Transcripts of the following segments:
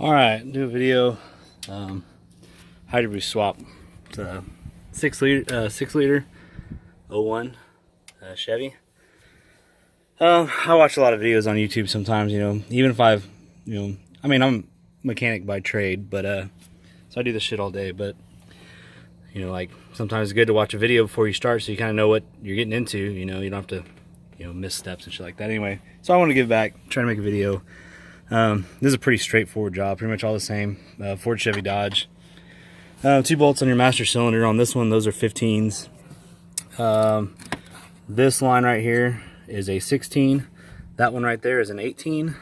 All right, do a video. Hydroboost swap. It's a 6 liter 01 Chevy. I watch a lot of videos on YouTube sometimes. Even if I've, I mean, I'm a mechanic by trade, but so I do this shit all day. But like sometimes it's good to watch a video before you start, so you kind of know what you're getting into. You don't have to, miss steps and shit like that. Anyway, so I want to give back, try to make a video. This is a pretty straightforward job, pretty much all the same. Ford, Chevy, Dodge. 2 bolts on your master cylinder. On this one, those are 15s. This line right here is a 16. That one right there is an 18.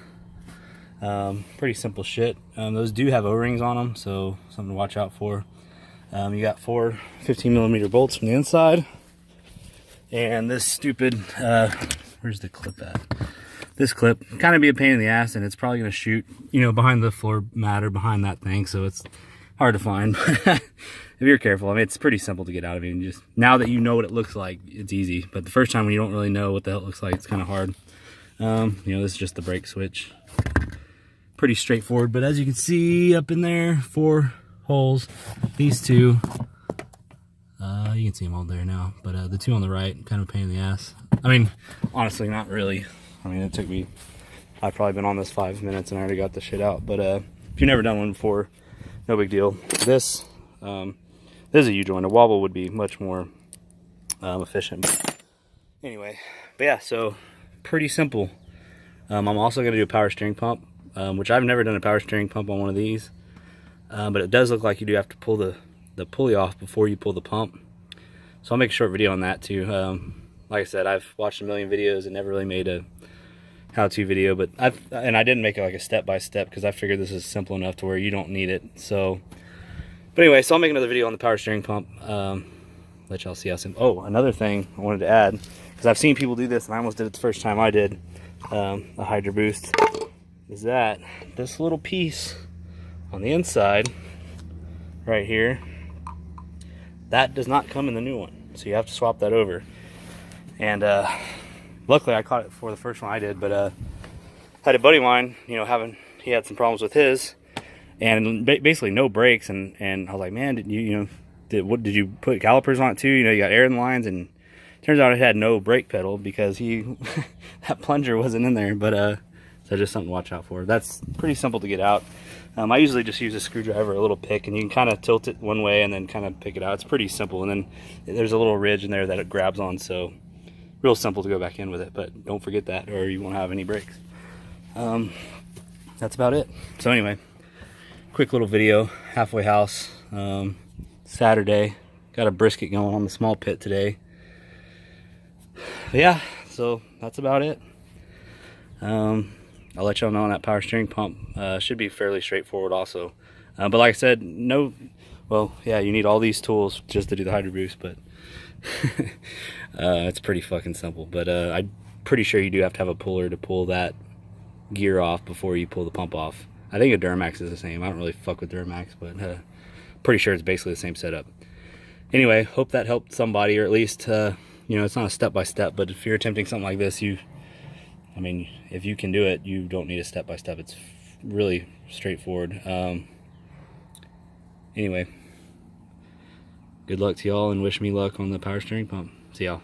Pretty simple shit. Those do have O-rings on them, so something to watch out for. You got 4 15mm bolts from the inside. And this stupid, where's the clip at? This clip kind of be a pain in the ass, and it's probably going to shoot, behind the floor mat or behind that thing, so it's hard to find. If you're careful, I mean, it's pretty simple to get out of it. Just now that you know what it looks like, it's easy. But the first time when you don't really know what the hell it looks like, it's kind of hard. This is just the brake switch. Pretty straightforward, but as you can see up in there, 4 holes. These 2, you can see them all there now, but the 2 on the right, kind of a pain in the ass. I mean, honestly, not really. I mean, it took me, I've probably been on this 5 minutes and I already got the shit out. But if you've never done one before, no big deal. This is a U-joint. A wobble would be much more efficient. Anyway, but yeah, so pretty simple. I'm also going to do a power steering pump, which I've never done a power steering pump on one of these. But it does look like you do have to pull the pulley off before you pull the pump. So I'll make a short video on that too. Like I said, I've watched a million videos and never really made a how-to video, but I didn't make it like a step-by-step because I figured this is simple enough to where you don't need it. So, but anyway, so I'll make another video on the power steering pump. Let y'all see how simple. Oh, another thing I wanted to add, because I've seen people do this and I almost did it the first time I did a Hydroboost, is that this little piece on the inside right here, that does not come in the new one, so you have to swap that over. And luckily I caught it for the first one I did, but had a buddy of mine, he had some problems with his, and basically no brakes, and I was like, man, did did you put calipers on it too? You got air in the lines, and turns out it had no brake pedal because that plunger wasn't in there. But so just something to watch out for. That's pretty simple to get out. I usually just use a screwdriver, a little pick, and you can kind of tilt it one way and then kind of pick it out. It's pretty simple, and then there's a little ridge in there that it grabs on, so real simple to go back in with it. But don't forget that, or you won't have any brakes. That's about it. So anyway, quick little video, halfway house. Saturday, got a brisket going on the small pit today. But yeah, so that's about it. I'll let y'all know on that power steering pump. Should be fairly straightforward also. But like I said, well, yeah, you need all these tools just to do the Hydroboost, but it's pretty fucking simple. But I'm pretty sure you do have to have a puller to pull that gear off before you pull the pump off. I think a Duramax is the same. I don't really fuck with Duramax, but pretty sure it's basically the same setup. Anyway, hope that helped somebody, or at least, it's not a step-by-step, but if you're attempting something like this, if you can do it, you don't need a step-by-step. It's really straightforward. Anyway, good luck to y'all, and wish me luck on the power steering pump. See y'all.